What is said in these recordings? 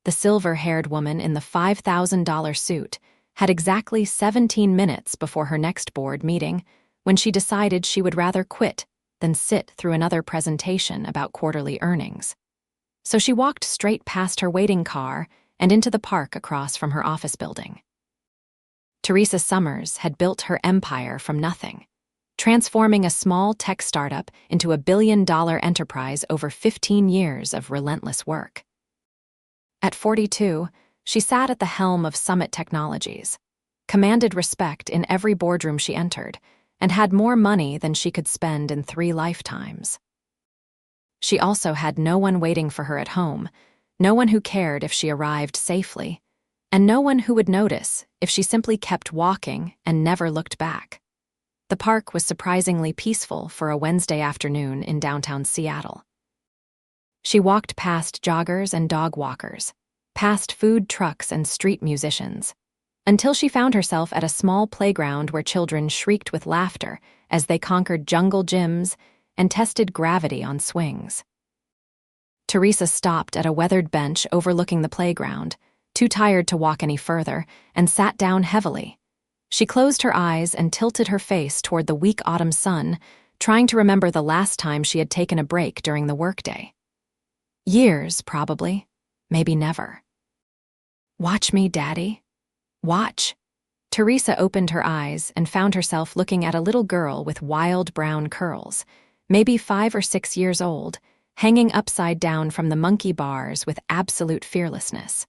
The silver-haired woman in the $5,000 suit had exactly 17 minutes before her next board meeting when she decided she would rather quit than sit through another presentation about quarterly earnings. So she walked straight past her waiting car and into the park across from her office building. Teresa Summers had built her empire from nothing, transforming a small tech startup into a billion-dollar enterprise over 15 years of relentless work. At 42, she sat at the helm of Summit Technologies, commanded respect in every boardroom she entered, and had more money than she could spend in 3 lifetimes. She also had no one waiting for her at home, no one who cared if she arrived safely, and no one who would notice if she simply kept walking and never looked back. The park was surprisingly peaceful for a Wednesday afternoon in downtown Seattle. She walked past joggers and dog walkers, past food trucks and street musicians, until she found herself at a small playground where children shrieked with laughter as they conquered jungle gyms and tested gravity on swings. Teresa stopped at a weathered bench overlooking the playground, too tired to walk any further, and sat down heavily. She closed her eyes and tilted her face toward the weak autumn sun, trying to remember the last time she had taken a break during the workday. Years, probably. Maybe never. "Watch me, Daddy. Watch." Teresa opened her eyes and found herself looking at a little girl with wild brown curls, maybe 5 or 6 years old, hanging upside down from the monkey bars with absolute fearlessness.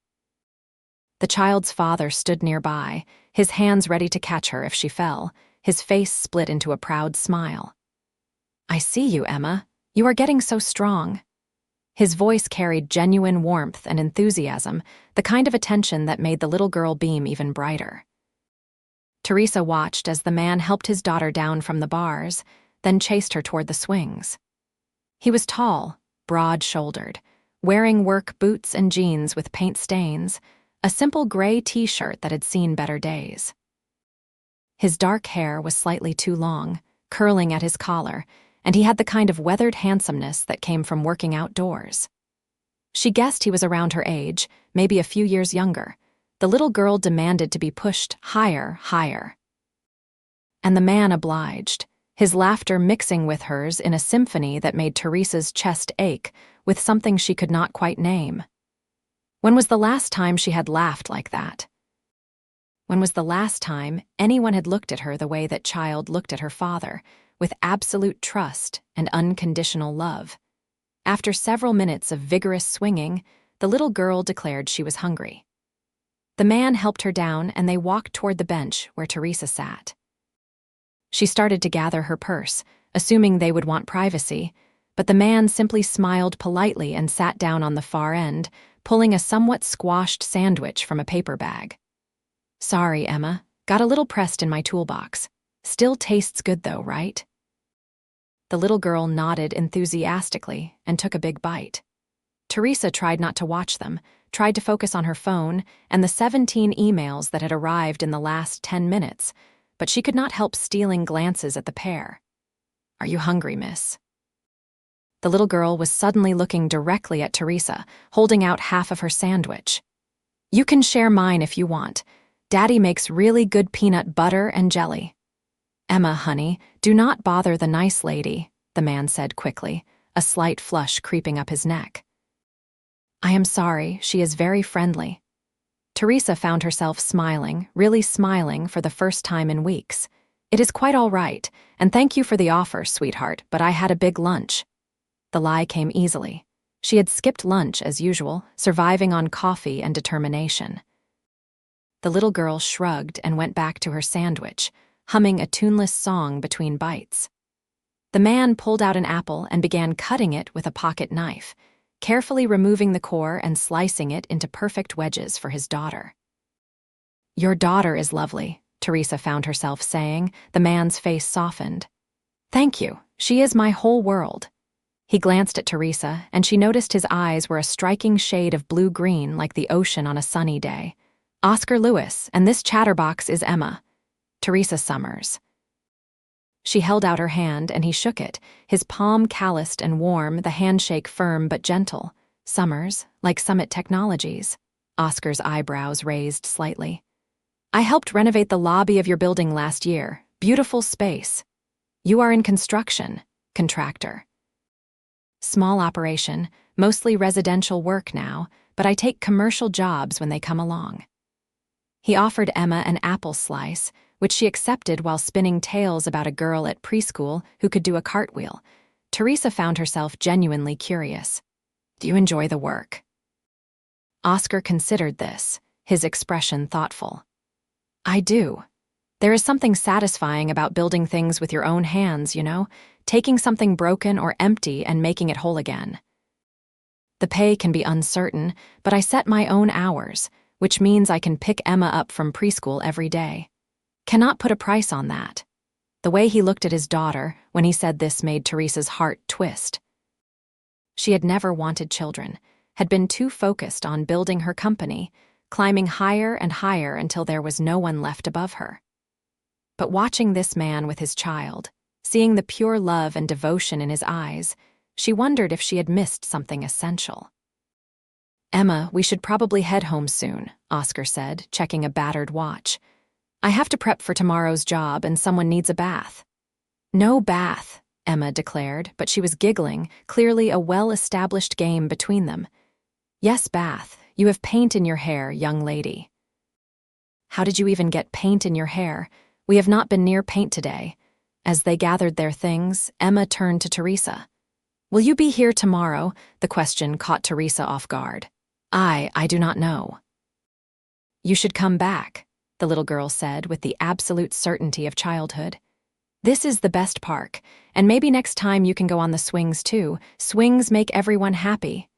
The child's father stood nearby, his hands ready to catch her if she fell, his face split into a proud smile. "I see you, Emma. You are getting so strong." His voice carried genuine warmth and enthusiasm, the kind of attention that made the little girl beam even brighter. Teresa watched as the man helped his daughter down from the bars, then chased her toward the swings. He was tall, broad-shouldered, wearing work boots and jeans with paint stains, a simple gray t-shirt that had seen better days. His dark hair was slightly too long, curling at his collar, and he had the kind of weathered handsomeness that came from working outdoors. She guessed he was around her age, maybe a few years younger. The little girl demanded to be pushed higher, higher. And the man obliged, his laughter mixing with hers in a symphony that made Teresa's chest ache with something she could not quite name. When was the last time she had laughed like that? When was the last time anyone had looked at her the way that child looked at her father, with absolute trust and unconditional love? After several minutes of vigorous swinging, the little girl declared she was hungry. The man helped her down and they walked toward the bench where Teresa sat. She started to gather her purse, assuming they would want privacy, but the man simply smiled politely and sat down on the far end, pulling a somewhat squashed sandwich from a paper bag. "Sorry, Emma. Got a little pressed in my toolbox. Still tastes good though, right?" The little girl nodded enthusiastically and took a big bite. Teresa tried not to watch them, tried to focus on her phone and the 17 emails that had arrived in the last 10 minutes, but she could not help stealing glances at the pair. "Are you hungry, miss?" The little girl was suddenly looking directly at Teresa, holding out half of her sandwich. "You can share mine if you want. Daddy makes really good peanut butter and jelly." "Emma, honey, do not bother the nice lady," the man said quickly, a slight flush creeping up his neck. "I am sorry, she is very friendly." Teresa found herself smiling, really smiling for the first time in weeks. "It is quite all right, and thank you for the offer, sweetheart, but I had a big lunch." The lie came easily. She had skipped lunch as usual, surviving on coffee and determination. The little girl shrugged and went back to her sandwich, humming a tuneless song between bites. The man pulled out an apple and began cutting it with a pocket knife, carefully removing the core and slicing it into perfect wedges for his daughter. "Your daughter is lovely," Teresa found herself saying, the man's face softened. "Thank you, she is my whole world." He glanced at Teresa, and she noticed his eyes were a striking shade of blue-green like the ocean on a sunny day. "Oscar Lewis, and this chatterbox is Emma. Teresa Summers." She held out her hand and he shook it, his palm calloused and warm, the handshake firm but gentle. Summers, like Summit Technologies. Oscar's eyebrows raised slightly. I helped renovate the lobby of your building last year. Beautiful space. You are in construction. Contractor. Small operation, mostly residential work now, but I take commercial jobs when they come along. He offered Emma an apple slice, which she accepted while spinning tales about a girl at preschool who could do a cartwheel. Teresa found herself genuinely curious. Do you enjoy the work? Oscar considered this, his expression thoughtful. I do. There is something satisfying about building things with your own hands, taking something broken or empty and making it whole again. The pay can be uncertain, but I set my own hours, which means I can pick Emma up from preschool every day. Cannot put a price on that. The way he looked at his daughter when he said this made Teresa's heart twist. She had never wanted children, had been too focused on building her company, climbing higher and higher until there was no one left above her. But watching this man with his child, seeing the pure love and devotion in his eyes, she wondered if she had missed something essential. Emma, we should probably head home soon, Oscar said, checking a battered watch. I have to prep for tomorrow's job and someone needs a bath. No bath, Emma declared, but she was giggling, clearly a well-established game between them. Yes, bath. You have paint in your hair, young lady. How did you even get paint in your hair? We have not been near paint today. As they gathered their things, Emma turned to Teresa. Will you be here tomorrow? The question caught Teresa off guard. I do not know. You should come back, the little girl said with the absolute certainty of childhood. This is the best park, and maybe next time you can go on the swings too. Swings make everyone happy.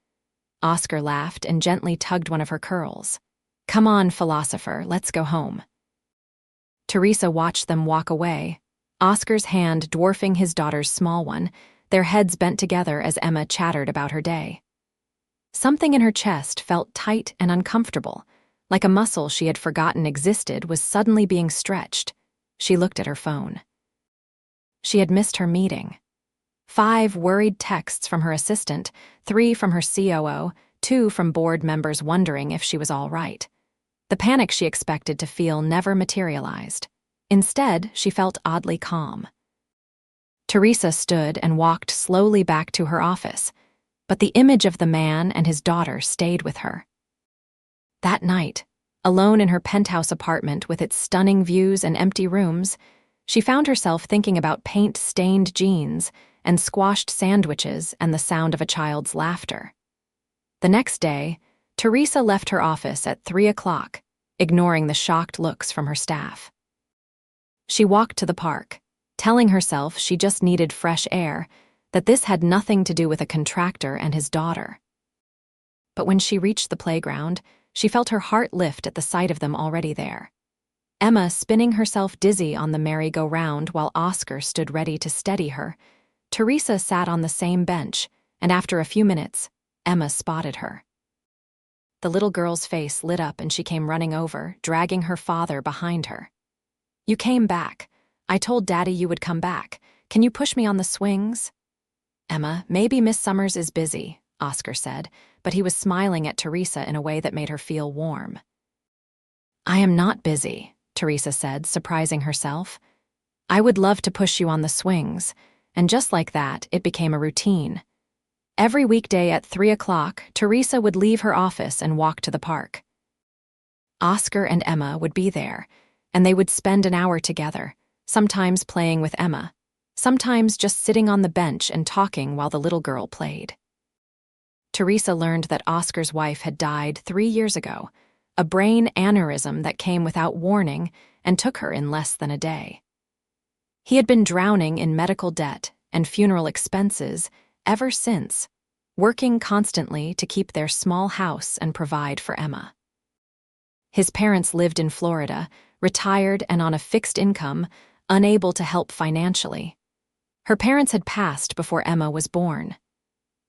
Oscar laughed and gently tugged one of her curls. Come on, philosopher, let's go home. Teresa watched them walk away, Oscar's hand dwarfing his daughter's small one, their heads bent together as Emma chattered about her day. Something in her chest felt tight and uncomfortable, like a muscle she had forgotten existed was suddenly being stretched. She looked at her phone. She had missed her meeting. 5 worried texts from her assistant, 3 from her COO, 2 from board members wondering if she was all right. The panic she expected to feel never materialized. Instead, she felt oddly calm. Teresa stood and walked slowly back to her office, but the image of the man and his daughter stayed with her. That night, alone in her penthouse apartment with its stunning views and empty rooms, she found herself thinking about paint-stained jeans and squashed sandwiches and the sound of a child's laughter. The next day, Teresa left her office at 3 o'clock, ignoring the shocked looks from her staff. She walked to the park, telling herself she just needed fresh air, that this had nothing to do with a contractor and his daughter. But when she reached the playground, she felt her heart lift at the sight of them already there. Emma spinning herself dizzy on the merry-go-round while Oscar stood ready to steady her. Teresa sat on the same bench, and after a few minutes, Emma spotted her. The little girl's face lit up and she came running over, dragging her father behind her. You came back. I told Daddy you would come back. Can you push me on the swings? Emma, maybe Miss Summers is busy, Oscar said, but he was smiling at Teresa in a way that made her feel warm. I am not busy, Teresa said, surprising herself. I would love to push you on the swings, and just like that, it became a routine. Every weekday at 3 o'clock, Teresa would leave her office and walk to the park. Oscar and Emma would be there, and they would spend an hour together, sometimes playing with Emma, sometimes just sitting on the bench and talking while the little girl played. Teresa learned that Oscar's wife had died 3 years ago, a brain aneurysm that came without warning and took her in less than a day. He had been drowning in medical debt and funeral expenses ever since, working constantly to keep their small house and provide for Emma. His parents lived in Florida, retired and on a fixed income, unable to help financially. Her parents had passed before Emma was born.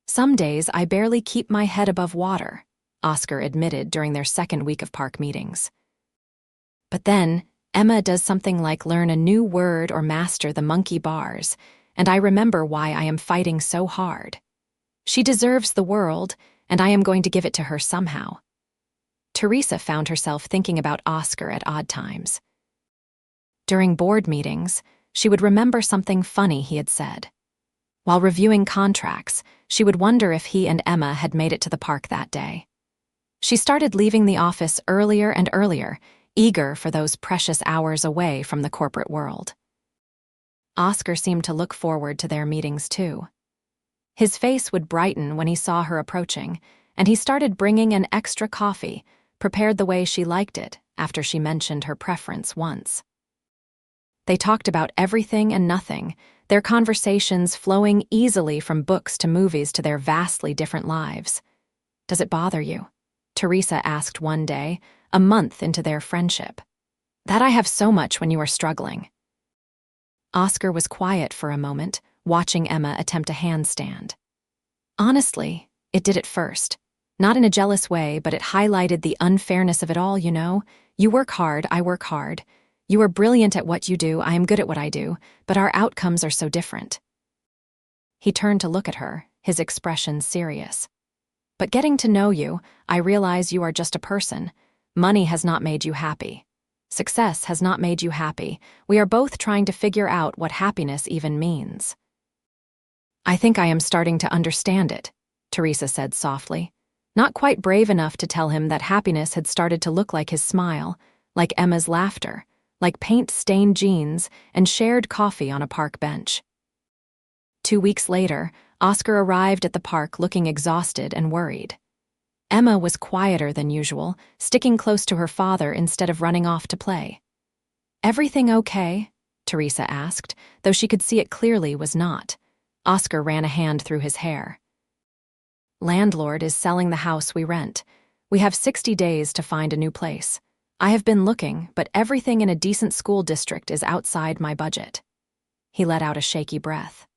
Some days I barely keep my head above water, Oscar admitted during their second week of park meetings. But then, Emma does something like learn a new word or master the monkey bars, and I remember why I am fighting so hard. She deserves the world, and I am going to give it to her somehow. Teresa found herself thinking about Oscar at odd times. During board meetings, she would remember something funny he had said. While reviewing contracts, she would wonder if he and Emma had made it to the park that day. She started leaving the office earlier and earlier, eager for those precious hours away from the corporate world. Oscar seemed to look forward to their meetings too. His face would brighten when he saw her approaching, and he started bringing an extra coffee, prepared the way she liked it after she mentioned her preference once. They talked about everything and nothing, their conversations flowing easily from books to movies to their vastly different lives. "Does it bother you?" Teresa asked one day, a month into their friendship. "That I have so much when you are struggling." Oscar was quiet for a moment, watching Emma attempt a handstand. Honestly, it did at first. Not in a jealous way, but it highlighted the unfairness of it all, you know? You work hard, I work hard. You are brilliant at what you do, I am good at what I do, but our outcomes are so different. He turned to look at her, his expression serious. "But getting to know you, I realize you are just a person. Money has not made you happy. Success has not made you happy. We are both trying to figure out what happiness even means." "I think I am starting to understand it," Teresa said softly, not quite brave enough to tell him that happiness had started to look like his smile, like Emma's laughter, like paint-stained jeans and shared coffee on a park bench. 2 weeks later, Oscar arrived at the park looking exhausted and worried. Emma was quieter than usual, sticking close to her father instead of running off to play. "Everything okay?" Teresa asked, though she could see it clearly was not. Oscar ran a hand through his hair. "Landlord is selling the house we rent. We have 60 days to find a new place. I have been looking, but everything in a decent school district is outside my budget." He let out a shaky breath.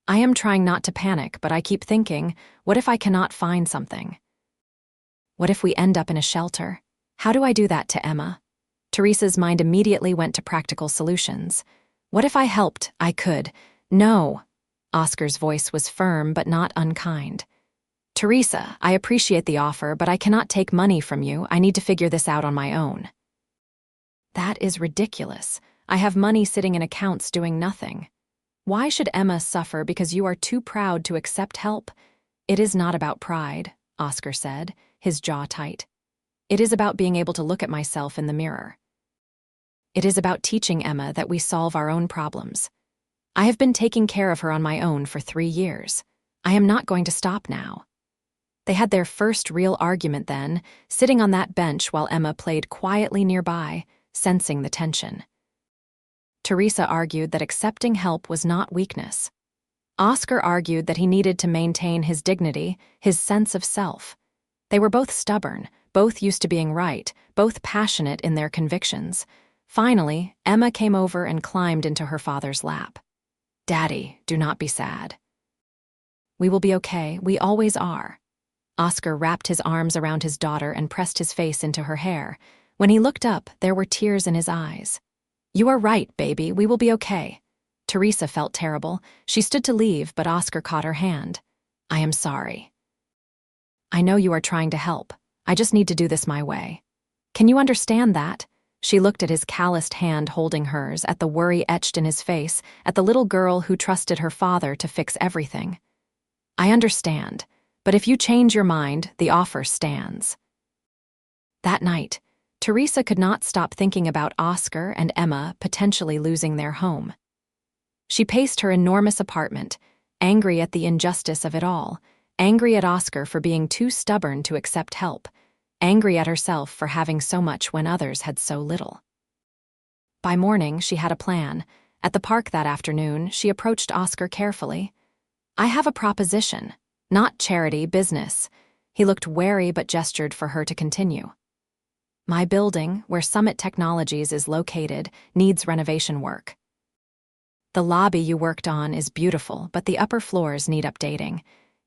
"I am trying not to panic, but I keep thinking, what if I cannot find something? What if we end up in a shelter? How do I do that to Emma?" Teresa's mind immediately went to practical solutions. "What if I helped? I could." "No." Oscar's voice was firm but not unkind. "Teresa, I appreciate the offer, but I cannot take money from you. I need to figure this out on my own." "That is ridiculous. I have money sitting in accounts doing nothing. Why should Emma suffer because you are too proud to accept help?" "It is not about pride," Oscar said, his jaw tight. "It is about being able to look at myself in the mirror. It is about teaching Emma that we solve our own problems. I have been taking care of her on my own for 3 years. I am not going to stop now." They had their first real argument then, sitting on that bench while Emma played quietly nearby, sensing the tension. Teresa argued that accepting help was not weakness. Oscar argued that he needed to maintain his dignity, his sense of self. They were both stubborn, both used to being right, both passionate in their convictions. Finally, Emma came over and climbed into her father's lap. "Daddy, do not be sad." "We will be okay, we always are." Oscar wrapped his arms around his daughter and pressed his face into her hair. When he looked up, there were tears in his eyes. "You are right, baby, we will be okay." Teresa felt terrible. She stood to leave, but Oscar caught her hand. "I am sorry. I know you are trying to help. I just need to do this my way. Can you understand that?" She looked at his calloused hand holding hers, at the worry etched in his face, at the little girl who trusted her father to fix everything. "I understand. But if you change your mind, the offer stands." That night, Teresa could not stop thinking about Oscar and Emma potentially losing their home. She paced her enormous apartment, angry at the injustice of it all, angry at Oscar for being too stubborn to accept help, angry at herself for having so much when others had so little. By morning, she had a plan. At the park that afternoon, she approached Oscar carefully. "I have a proposition. Not charity, business." He looked wary but gestured for her to continue. "My building, where Summit Technologies is located, needs renovation work. The lobby you worked on is beautiful, but the upper floors need updating.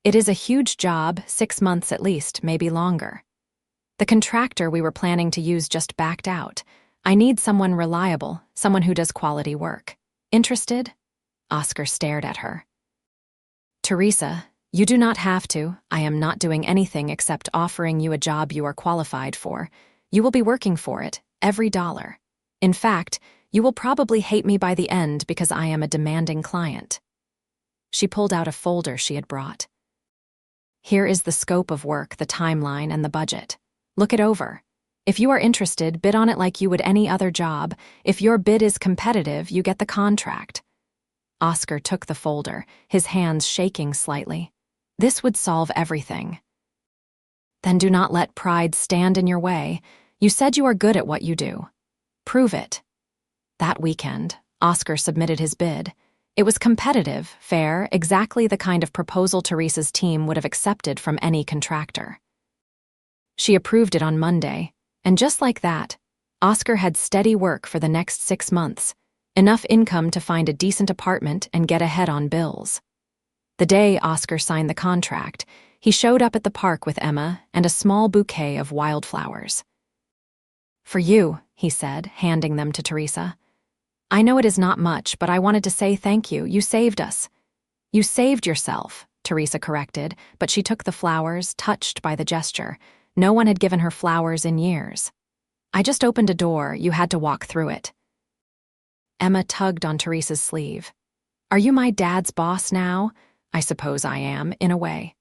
It is a huge job, 6 months at least, maybe longer. The contractor we were planning to use just backed out. I need someone reliable, someone who does quality work. Interested?" Oscar stared at her. "Teresa, You do not have to. I am not doing anything except offering you a job you are qualified for. You will be working for it, every dollar. In fact, you will probably hate me by the end because I am a demanding client. She pulled out a folder she had brought. Here is the scope of work, the timeline, and the budget. Look it over. If you are interested, bid on it like you would any other job. If your bid is competitive, you get the contract. Oscar took the folder, his hands shaking slightly. This would solve everything. Then do not let pride stand in your way. You said you are good at what you do. Prove it. That weekend, Oscar submitted his bid. It was competitive, fair, exactly the kind of proposal Teresa's team would have accepted from any contractor. She approved it on Monday, and just like that, Oscar had steady work for the next 6 months, enough income to find a decent apartment and get ahead on bills. The day Oscar signed the contract, he showed up at the park with Emma and a small bouquet of wildflowers. For you, he said, handing them to Teresa. I know it is not much, but I wanted to say thank you. You saved us. You saved yourself, Teresa corrected, but she took the flowers, touched by the gesture. No one had given her flowers in years. I just opened a door. You had to walk through it. Emma tugged on Teresa's sleeve. Are you my dad's boss now? I suppose I am, in a way.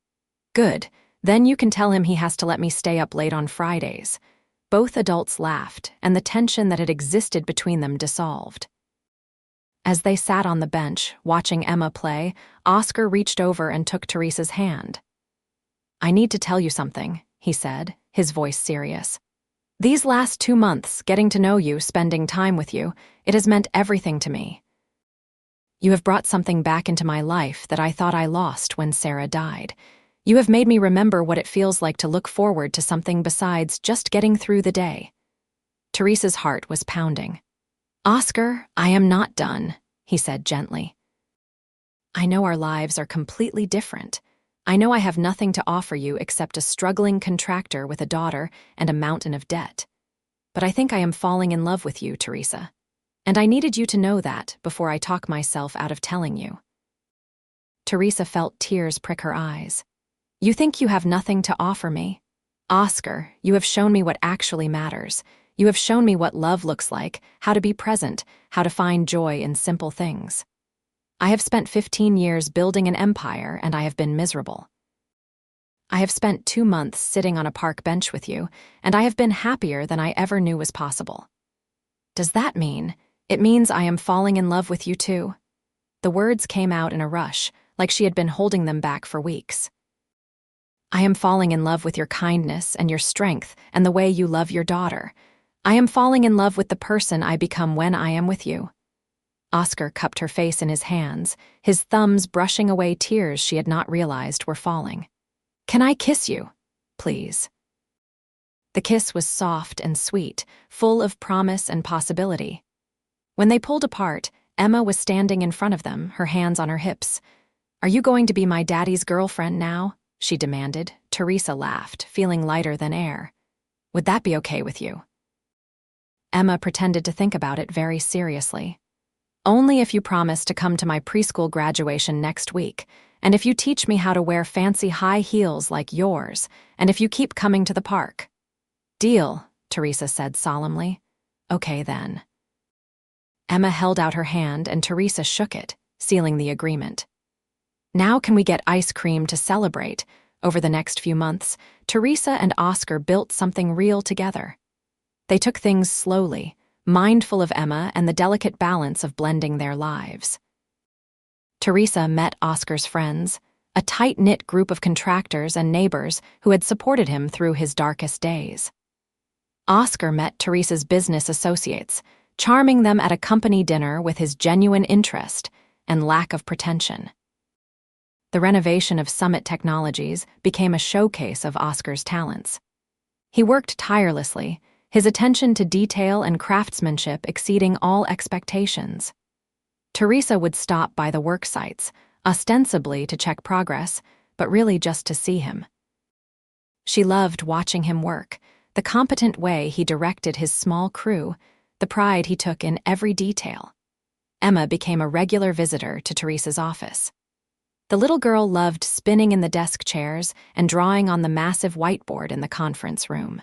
Good. Then you can tell him he has to let me stay up late on Fridays. Both adults laughed, and the tension that had existed between them dissolved. As they sat on the bench, watching Emma play, Oscar reached over and took Teresa's hand. I need to tell you something, he said, his voice serious. These last 2 months, getting to know you, spending time with you, it has meant everything to me. You have brought something back into my life that I thought I lost when Sarah died. You have made me remember what it feels like to look forward to something besides just getting through the day. Teresa's heart was pounding. Oscar, I am not done, he said gently. I know our lives are completely different. I know I have nothing to offer you except a struggling contractor with a daughter and a mountain of debt. But I think I am falling in love with you, Teresa. And I needed you to know that before I talk myself out of telling you. Teresa felt tears prick her eyes. You think you have nothing to offer me? Oscar, you have shown me what actually matters. You have shown me what love looks like, how to be present, how to find joy in simple things. I have spent 15 years building an empire, and I have been miserable. I have spent 2 months sitting on a park bench with you, and I have been happier than I ever knew was possible. Does that mean? It means I am falling in love with you too? The words came out in a rush, like she had been holding them back for weeks. I am falling in love with your kindness and your strength and the way you love your daughter. I am falling in love with the person I become when I am with you. Oscar cupped her face in his hands, his thumbs brushing away tears she had not realized were falling. Can I kiss you? Please. The kiss was soft and sweet, full of promise and possibility. When they pulled apart, Emma was standing in front of them, her hands on her hips. Are you going to be my daddy's girlfriend now? She demanded. Teresa laughed, feeling lighter than air. Would that be okay with you? Emma pretended to think about it very seriously. Only if you promise to come to my preschool graduation next week, and if you teach me how to wear fancy high heels like yours, and if you keep coming to the park. Deal, Teresa said solemnly. Okay then. Emma held out her hand and Teresa shook it, sealing the agreement. Now can we get ice cream to celebrate? Over the next few months, Teresa and Oscar built something real together. They took things slowly, mindful of Emma and the delicate balance of blending their lives. Teresa met Oscar's friends, a tight-knit group of contractors and neighbors who had supported him through his darkest days. Oscar met Teresa's business associates, charming them at a company dinner with his genuine interest and lack of pretension. The renovation of Summit Technologies became a showcase of Oscar's talents. He worked tirelessly, his attention to detail and craftsmanship exceeding all expectations. Teresa would stop by the work sites, ostensibly to check progress, but really just to see him. She loved watching him work, the competent way he directed his small crew, the pride he took in every detail. Emma became a regular visitor to Teresa's office. The little girl loved spinning in the desk chairs and drawing on the massive whiteboard in the conference room.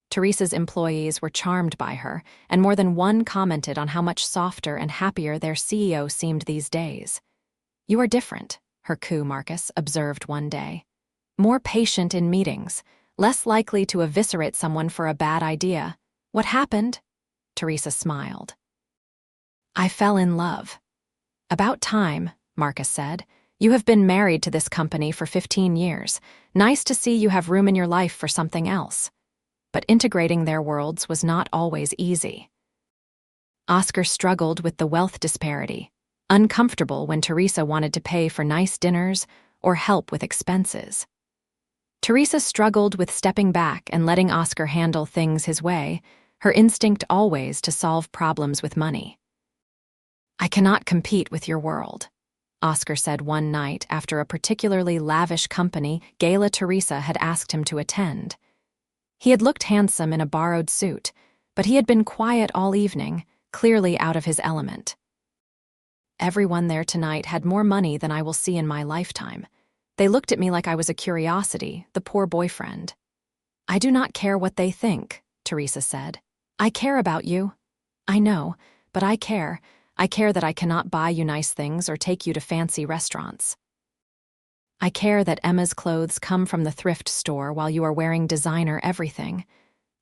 Teresa's employees were charmed by her, and more than one commented on how much softer and happier their CEO seemed these days. "You are different," her Marcus observed one day. "More patient in meetings, less likely to eviscerate someone for a bad idea. What happened?" Teresa smiled. "I fell in love." "About time," Marcus said. "You have been married to this company for 15 years. Nice to see you have room in your life for something else." But integrating their worlds was not always easy. Oscar struggled with the wealth disparity, uncomfortable when Teresa wanted to pay for nice dinners or help with expenses. Teresa struggled with stepping back and letting Oscar handle things his way, her instinct always to solve problems with money. "I cannot compete with your world," Oscar said one night after a particularly lavish company gala Teresa had asked him to attend. He had looked handsome in a borrowed suit, but he had been quiet all evening, clearly out of his element. "Everyone there tonight had more money than I will see in my lifetime. They looked at me like I was a curiosity, the poor boyfriend." "I do not care what they think," Teresa said. "I care about you." "I know, but I care. I care that I cannot buy you nice things or take you to fancy restaurants. I care that Emma's clothes come from the thrift store while you are wearing designer everything.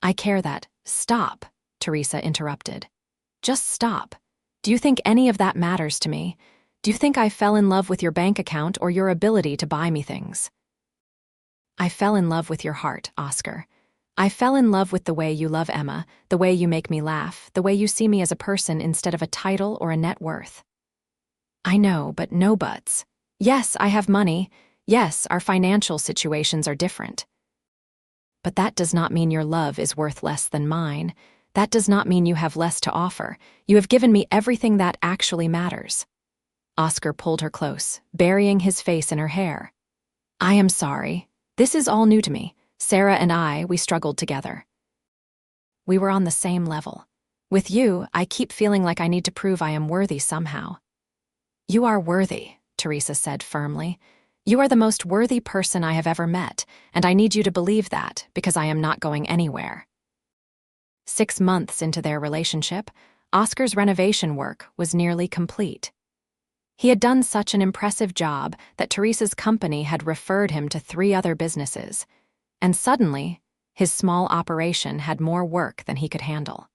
I care that—" "Stop," Teresa interrupted. "Just stop. Do you think any of that matters to me? Do you think I fell in love with your bank account or your ability to buy me things?" "I fell in love with your heart, Oscar. I fell in love with the way you love Emma, the way you make me laugh, the way you see me as a person instead of a title or a net worth." "I know, but no buts. Yes, I have money. Yes, our financial situations are different. But that does not mean your love is worth less than mine. That does not mean you have less to offer. You have given me everything that actually matters." Oscar pulled her close, burying his face in her hair. "I am sorry. This is all new to me. Sarah and we struggled together. We were on the same level. With you, I keep feeling like I need to prove I am worthy somehow." "You are worthy," Teresa said firmly. "You are the most worthy person I have ever met, and I need you to believe that because I am not going anywhere." 6 months into their relationship, Oscar's renovation work was nearly complete. He had done such an impressive job that Teresa's company had referred him to 3 other businesses, and suddenly, his small operation had more work than he could handle.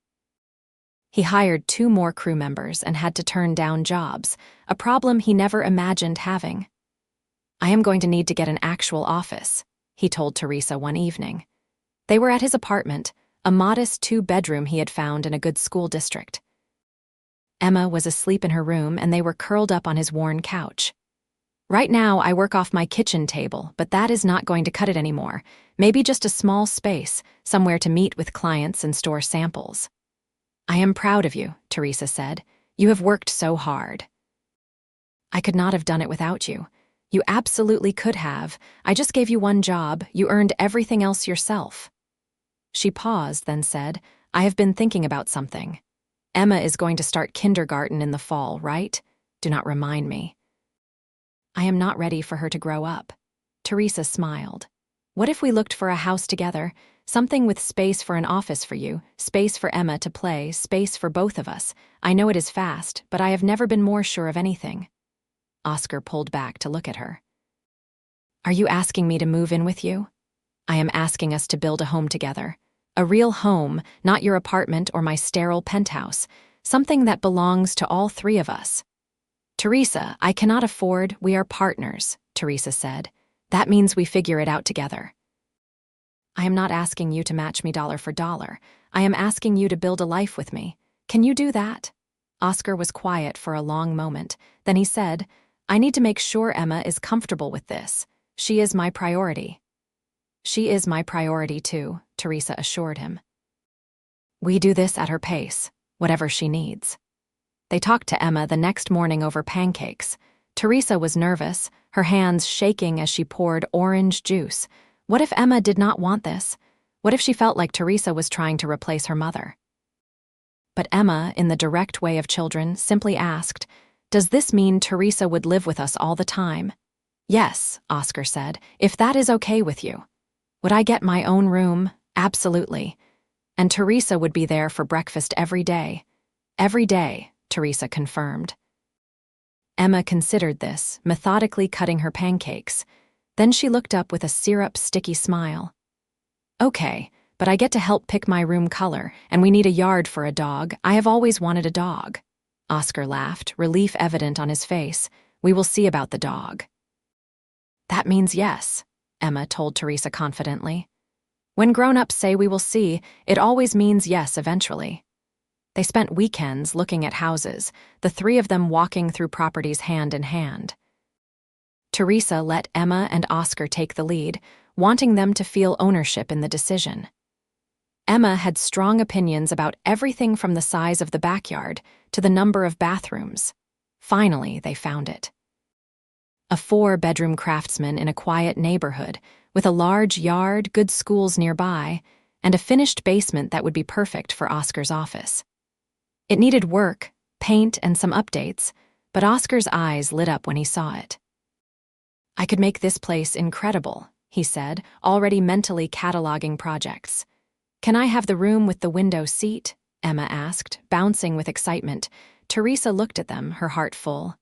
He hired 2 more crew members and had to turn down jobs, a problem he never imagined having. "I am going to need to get an actual office," he told Teresa one evening. They were at his apartment, a modest 2-bedroom he had found in a good school district. Emma was asleep in her room and they were curled up on his worn couch. "Right now I work off my kitchen table, but that is not going to cut it anymore. Maybe just a small space, somewhere to meet with clients and store samples." "I am proud of you," Teresa said. "You have worked so hard." "I could not have done it without you. You absolutely could have. I just gave you one job. You earned everything else yourself." She paused, then said, "I have been thinking about something. Emma is going to start kindergarten in the fall, right? Do not remind me." "I am not ready for her to grow up." Teresa smiled. "What if we looked for a house together? Something with space for an office for you, space for Emma to play, space for both of us. I know it is fast, but I have never been more sure of anything." Oscar pulled back to look at her. "Are you asking me to move in with you?" "I am asking us to build a home together. A real home, not your apartment or my sterile penthouse. Something that belongs to all 3 of us." "Teresa, I cannot afford. We are partners," Teresa said. "That means we figure it out together." "I am not asking you to match me dollar for dollar. I am asking you to build a life with me. Can you do that?" Oscar was quiet for a long moment. Then he said, "I need to make sure Emma is comfortable with this. She is my priority." "She is my priority too," Teresa assured him. "We do this at her pace, whatever she needs." They talked to Emma the next morning over pancakes. Teresa was nervous, her hands shaking as she poured orange juice. What if Emma did not want this? What if she felt like Teresa was trying to replace her mother? But Emma, in the direct way of children, simply asked, Does this mean Teresa would live with us all the time? Yes, Oscar said, if that is okay with you. Would I get my own room? Absolutely. And Teresa would be there for breakfast every day. Every day, Teresa confirmed. Emma considered this, methodically cutting her pancakes. Then she looked up with a syrup-sticky smile. Okay, but I get to help pick my room color, and we need a yard for a dog. I have always wanted a dog. Oscar laughed, relief evident on his face. We will see about the dog. That means yes, Emma told Teresa confidently. When grown-ups say we will see, it always means yes eventually. They spent weekends looking at houses, the three of them walking through properties hand in hand. Teresa let Emma and Oscar take the lead, wanting them to feel ownership in the decision. Emma had strong opinions about everything from the size of the backyard to the number of bathrooms. Finally, they found it. A 4-bedroom craftsman in a quiet neighborhood, with a large yard, good schools nearby, and a finished basement that would be perfect for Oscar's office. It needed work, paint, and some updates, but Oscar's eyes lit up when he saw it. I could make this place incredible, he said, already mentally cataloging projects. Can I have the room with the window seat? Emma asked, bouncing with excitement. Teresa looked at them, her heart full.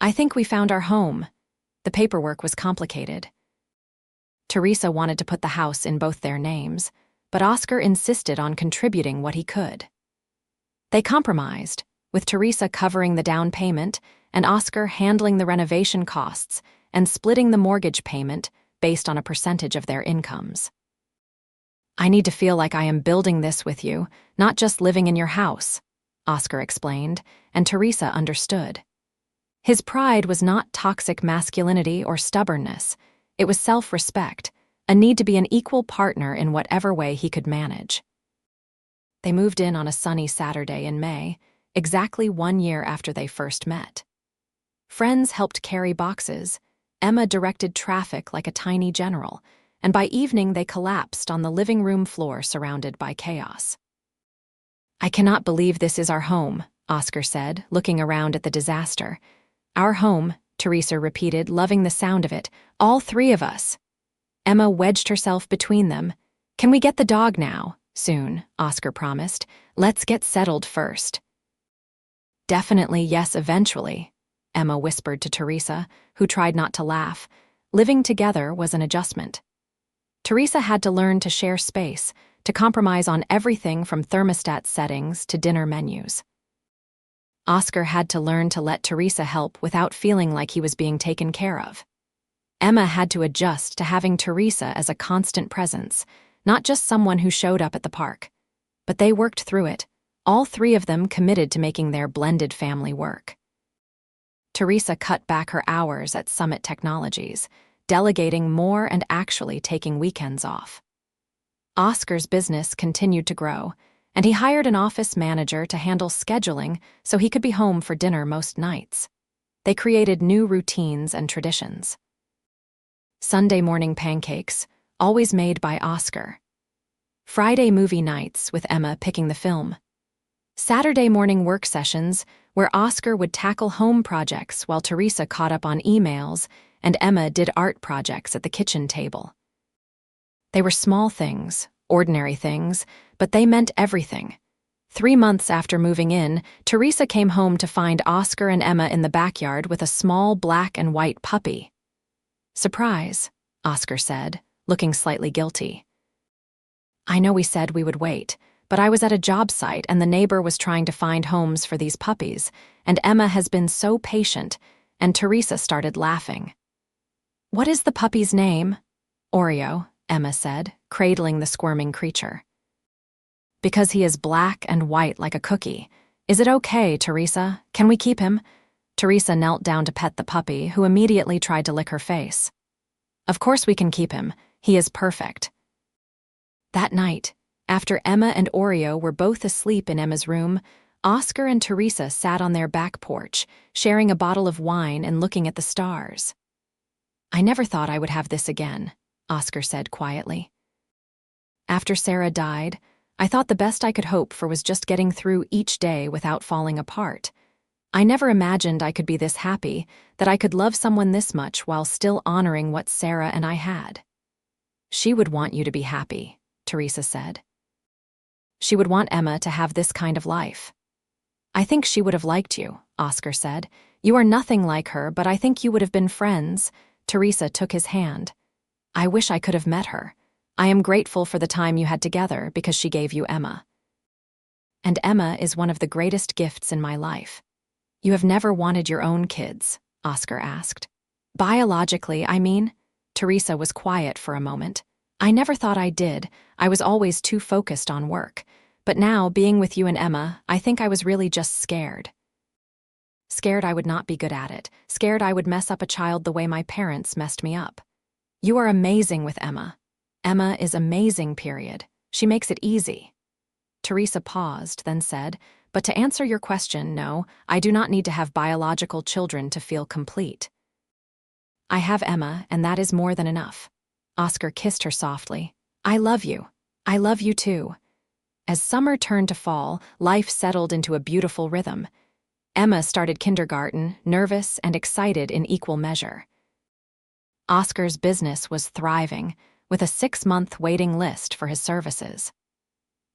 I think we found our home. The paperwork was complicated. Teresa wanted to put the house in both their names, but Oscar insisted on contributing what he could. They compromised, with Teresa covering the down payment and Oscar handling the renovation costs and splitting the mortgage payment based on a percentage of their incomes. I need to feel like I am building this with you, not just living in your house, Oscar explained, and Teresa understood. His pride was not toxic masculinity or stubbornness. It was self-respect, a need to be an equal partner in whatever way he could manage. They moved in on a sunny Saturday in May, exactly 1 year after they first met. Friends helped carry boxes, Emma directed traffic like a tiny general, and by evening they collapsed on the living room floor surrounded by chaos. I cannot believe this is our home, Oscar said, looking around at the disaster. Our home, Teresa repeated, loving the sound of it, all three of us. Emma wedged herself between them. Can we get the dog now? Soon, Oscar promised. Let's get settled first. Definitely yes eventually, Emma whispered to Teresa, who tried not to laugh. Living together was an adjustment. Teresa had to learn to share space, to compromise on everything from thermostat settings to dinner menus. Oscar had to learn to let Teresa help without feeling like he was being taken care of. Emma had to adjust to having Teresa as a constant presence, not just someone who showed up at the park. But they worked through it, all three of them committed to making their blended family work. Teresa cut back her hours at Summit Technologies, delegating more and actually taking weekends off. Oscar's business continued to grow, and he hired an office manager to handle scheduling so he could be home for dinner most nights. They created new routines and traditions. Sunday morning pancakes, always made by Oscar. Friday movie nights with Emma picking the film. Saturday morning work sessions where Oscar would tackle home projects while Teresa caught up on emails and Emma did art projects at the kitchen table. They were small things, ordinary things, but they meant everything. 3 months after moving in, Teresa came home to find Oscar and Emma in the backyard with a small black and white puppy. Surprise, Oscar said, looking slightly guilty. I know we said we would wait, but I was at a job site and the neighbor was trying to find homes for these puppies, and Emma has been so patient, and Teresa started laughing. What is the puppy's name? Oreo, Emma said, cradling the squirming creature. Because he is black and white like a cookie. Is it okay, Teresa? Can we keep him? Teresa knelt down to pet the puppy, who immediately tried to lick her face. Of course we can keep him. He is perfect. That night, after Emma and Oreo were both asleep in Emma's room, Oscar and Teresa sat on their back porch, sharing a bottle of wine and looking at the stars. I never thought I would have this again, Oscar said quietly. After Sarah died, I thought the best I could hope for was just getting through each day without falling apart. I never imagined I could be this happy, that I could love someone this much while still honoring what Sarah and I had. She would want you to be happy, Teresa said. She would want Emma to have this kind of life. I think she would have liked you, Oscar said. You are nothing like her, but I think you would have been friends. Teresa took his hand. I wish I could have met her. I am grateful for the time you had together because she gave you Emma. And Emma is one of the greatest gifts in my life. You have never wanted your own kids, Oscar asked. Biologically, I mean? Teresa was quiet for a moment. I never thought I did. I was always too focused on work. But now, being with you and Emma, I think I was really just scared. Scared I would not be good at it. Scared I would mess up a child the way my parents messed me up. You are amazing with Emma. Emma is amazing, period. She makes it easy. Teresa paused, then said, but to answer your question, no, I do not need to have biological children to feel complete. I have Emma, and that is more than enough. Oscar kissed her softly. I love you. I love you too. As summer turned to fall, life settled into a beautiful rhythm. Emma started kindergarten, nervous and excited in equal measure. Oscar's business was thriving, with a 6-month waiting list for his services.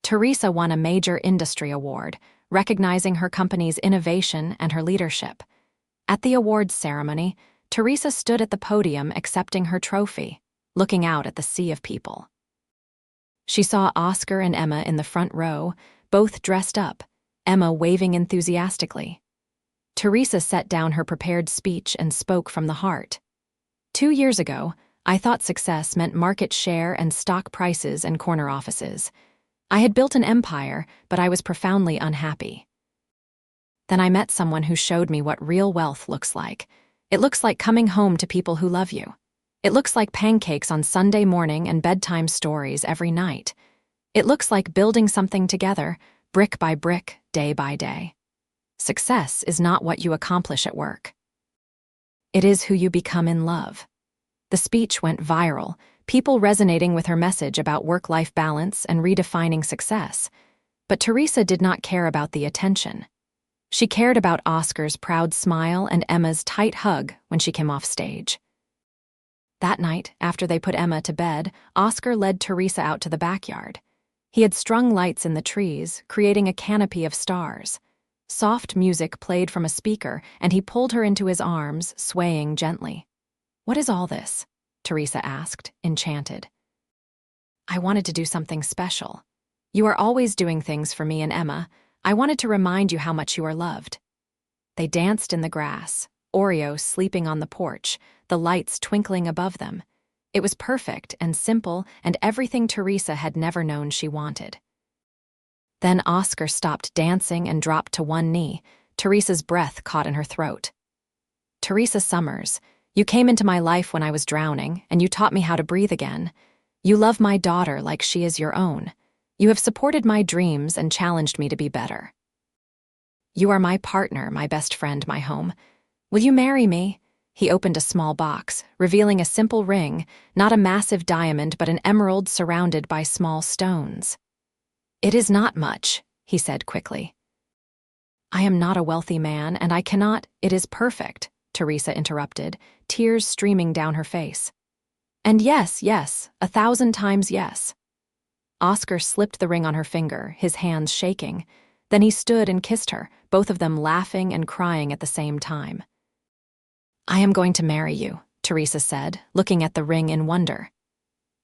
Teresa won a major industry award, recognizing her company's innovation and her leadership. At the awards ceremony, Teresa stood at the podium accepting her trophy, looking out at the sea of people. She saw Oscar and Emma in the front row, both dressed up, Emma waving enthusiastically. Teresa set down her prepared speech and spoke from the heart. 2 years ago, I thought success meant market share and stock prices and corner offices. I had built an empire, but I was profoundly unhappy. Then I met someone who showed me what real wealth looks like. It looks like coming home to people who love you. It looks like pancakes on Sunday morning and bedtime stories every night. It looks like building something together, brick by brick, day by day. Success is not what you accomplish at work. It is who you become in love. The speech went viral, people resonating with her message about work-life balance and redefining success. But Teresa did not care about the attention. She cared about Oscar's proud smile and Emma's tight hug when she came off stage. That night, after they put Emma to bed, Oscar led Teresa out to the backyard. He had strung lights in the trees, creating a canopy of stars. Soft music played from a speaker, and he pulled her into his arms, swaying gently. What is all this? Teresa asked, enchanted. I wanted to do something special. You are always doing things for me and Emma. I wanted to remind you how much you are loved. They danced in the grass, Oreo sleeping on the porch, the lights twinkling above them. It was perfect and simple and everything Teresa had never known she wanted. Then Oscar stopped dancing and dropped to one knee. Teresa's breath caught in her throat. Teresa Summers, you came into my life when I was drowning, and you taught me how to breathe again. You love my daughter like she is your own. You have supported my dreams and challenged me to be better. You are my partner, my best friend, my home. Will you marry me? He opened a small box, revealing a simple ring, not a massive diamond but an emerald surrounded by small stones. It is not much, he said quickly. I am not a wealthy man, and I cannot— It is perfect, Teresa interrupted, tears streaming down her face. And yes, 1,000 times yes. Oscar slipped the ring on her finger, his hands shaking. Then he stood and kissed her, both of them laughing and crying at the same time. I am going to marry you, Teresa said, looking at the ring in wonder.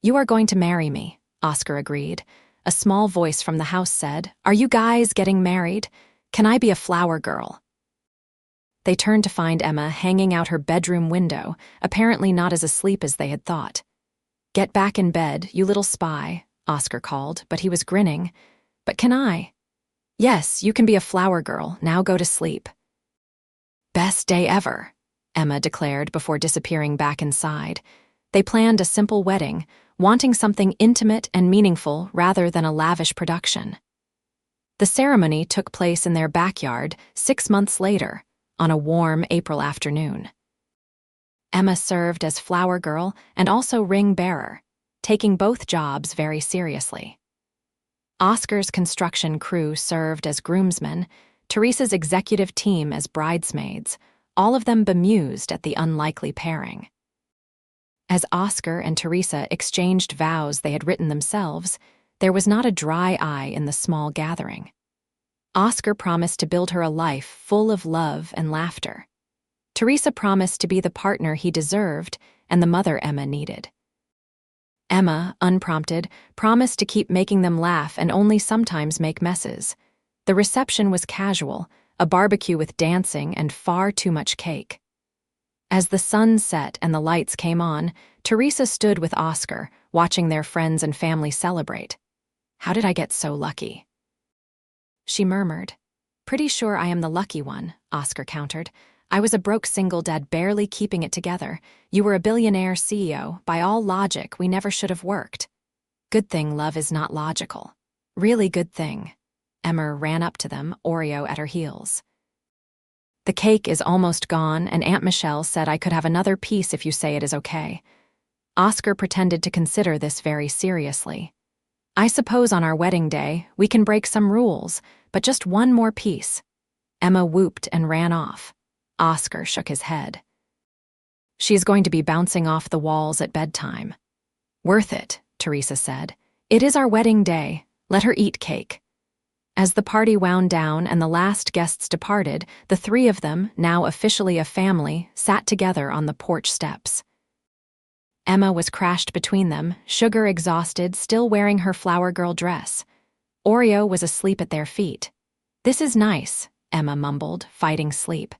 You are going to marry me, Oscar agreed. A small voice from the house said, Are you guys getting married? Can I be a flower girl? They turned to find Emma hanging out her bedroom window, apparently not as asleep as they had thought. Get back in bed, you little spy, Oscar called, but he was grinning. But can I? Yes, you can be a flower girl. Now go to sleep. Best day ever, Emma declared before disappearing back inside. They planned a simple wedding, wanting something intimate and meaningful rather than a lavish production. The ceremony took place in their backyard 6 months later, on a warm April afternoon. Emma served as flower girl and also ring bearer, taking both jobs very seriously. Oscar's construction crew served as groomsmen, Teresa's executive team as bridesmaids, all of them bemused at the unlikely pairing. As Oscar and Teresa exchanged vows they had written themselves, there was not a dry eye in the small gathering. Oscar promised to build her a life full of love and laughter. Teresa promised to be the partner he deserved and the mother Emma needed. Emma, unprompted, promised to keep making them laugh and only sometimes make messes. The reception was casual, a barbecue with dancing and far too much cake. As the sun set and the lights came on, Teresa stood with Oscar, watching their friends and family celebrate. "How did I get so lucky?" she murmured. "Pretty sure I am the lucky one," Oscar countered. "I was a broke single dad barely keeping it together. You were a billionaire CEO. By all logic, we never should have worked." "Good thing love is not logical." "Really good thing." Emma ran up to them, Oreo at her heels. "The cake is almost gone, and Aunt Michelle said I could have another piece if you say it is okay." Oscar pretended to consider this very seriously. "I suppose on our wedding day, we can break some rules, but just one more piece." Emma whooped and ran off. Oscar shook his head. "She is going to be bouncing off the walls at bedtime." "Worth it," Teresa said. "It is our wedding day. Let her eat cake." As the party wound down and the last guests departed, the three of them, now officially a family, sat together on the porch steps. Emma was crashed between them, sugar exhausted, still wearing her flower girl dress. Oreo was asleep at their feet. "This is nice," Emma mumbled, fighting sleep.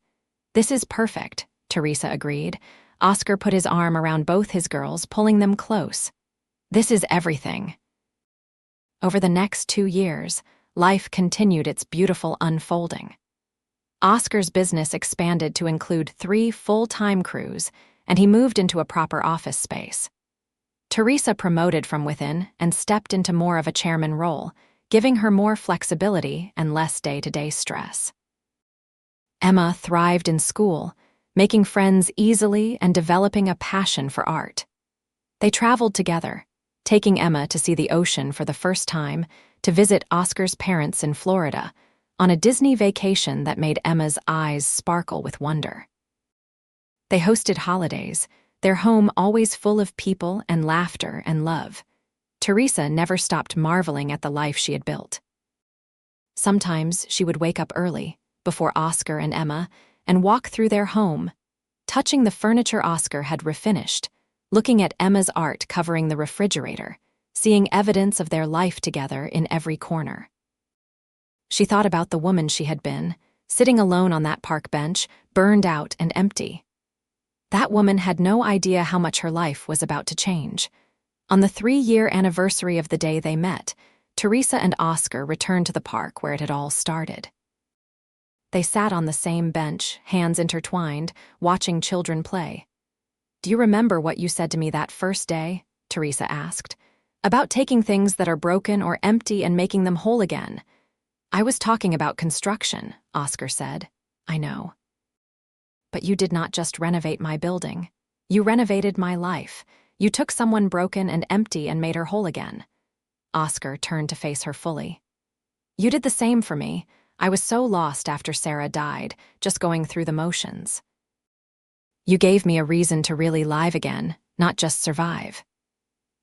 "This is perfect," Teresa agreed. Oscar put his arm around both his girls, pulling them close. "This is everything." Over the next 2 years, life continued its beautiful unfolding. Oscar's business expanded to include 3 full-time crews, and he moved into a proper office space. Teresa promoted from within and stepped into more of a chairman role, giving her more flexibility and less day-to-day stress. Emma thrived in school, making friends easily and developing a passion for art. They traveled together, taking Emma to see the ocean for the first time, to visit Oscar's parents in Florida, on a Disney vacation that made Emma's eyes sparkle with wonder. They hosted holidays, their home always full of people and laughter and love. Teresa never stopped marveling at the life she had built. Sometimes she would wake up early, before Oscar and Emma, and walk through their home, touching the furniture Oscar had refinished, looking at Emma's art covering the refrigerator, seeing evidence of their life together in every corner. She thought about the woman she had been, sitting alone on that park bench, burned out and empty. That woman had no idea how much her life was about to change. On the 3-year anniversary of the day they met, Teresa and Oscar returned to the park where it had all started. They sat on the same bench, hands intertwined, watching children play. "Do you remember what you said to me that first day?" Teresa asked. "About taking things that are broken or empty and making them whole again." "I was talking about construction," Oscar said. "I know. But you did not just renovate my building. You renovated my life. You took someone broken and empty and made her whole again." Oscar turned to face her fully. "You did the same for me. I was so lost after Sarah died, just going through the motions. You gave me a reason to really live again, not just survive."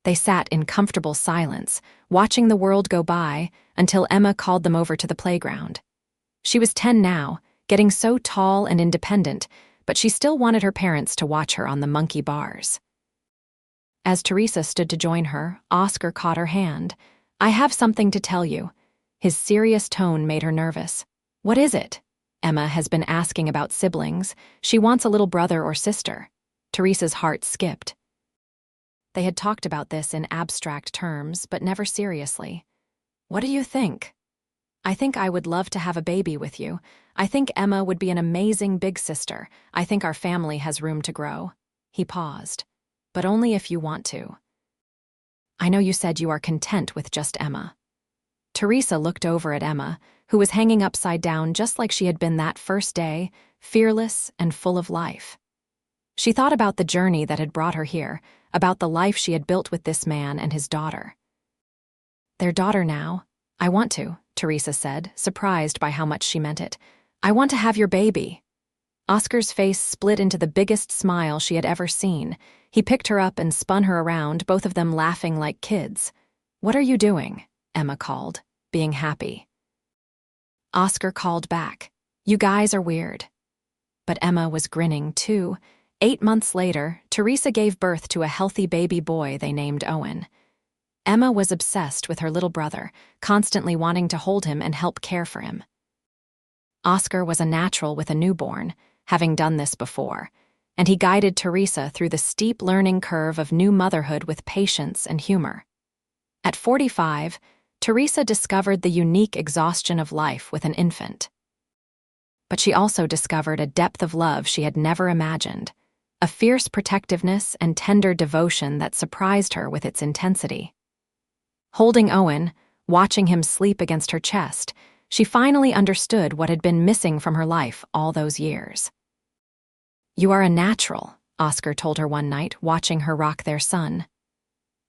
They sat in comfortable silence, watching the world go by, until Emma called them over to the playground. She was 10 now, getting so tall and independent, but she still wanted her parents to watch her on the monkey bars. As Teresa stood to join her, Oscar caught her hand. "I have something to tell you." His serious tone made her nervous. "What is it?" Emma has been asking about siblings. She wants a little brother or sister. Teresa's heart skipped. They had talked about this in abstract terms, but never seriously. "What do you think?" "I think I would love to have a baby with you. I think Emma would be an amazing big sister. I think our family has room to grow." He paused. "But only if you want to." "I know you said you are content with just Emma." Teresa looked over at Emma, who was hanging upside down just like she had been that first day, fearless and full of life. She thought about the journey that had brought her here, about the life she had built with this man and his daughter. "Their daughter now. I want to, Teresa said, surprised by how much she meant it. I want to have your baby. Oscar's face split into the biggest smile she had ever seen. He picked her up and spun her around, both of them laughing like kids. What are you doing? Emma called, being happy. Oscar called back. You guys are weird. But Emma was grinning, too. 8 months later, Teresa gave birth to a healthy baby boy they named Owen. Emma was obsessed with her little brother, constantly wanting to hold him and help care for him. Oscar was a natural with a newborn, having done this before, and he guided Teresa through the steep learning curve of new motherhood with patience and humor. At 45, Teresa discovered the unique exhaustion of life with an infant. But she also discovered a depth of love she had never imagined, a fierce protectiveness and tender devotion that surprised her with its intensity. Holding Owen, watching him sleep against her chest, she finally understood what had been missing from her life all those years. You are a natural, Oscar told her one night, watching her rock their son.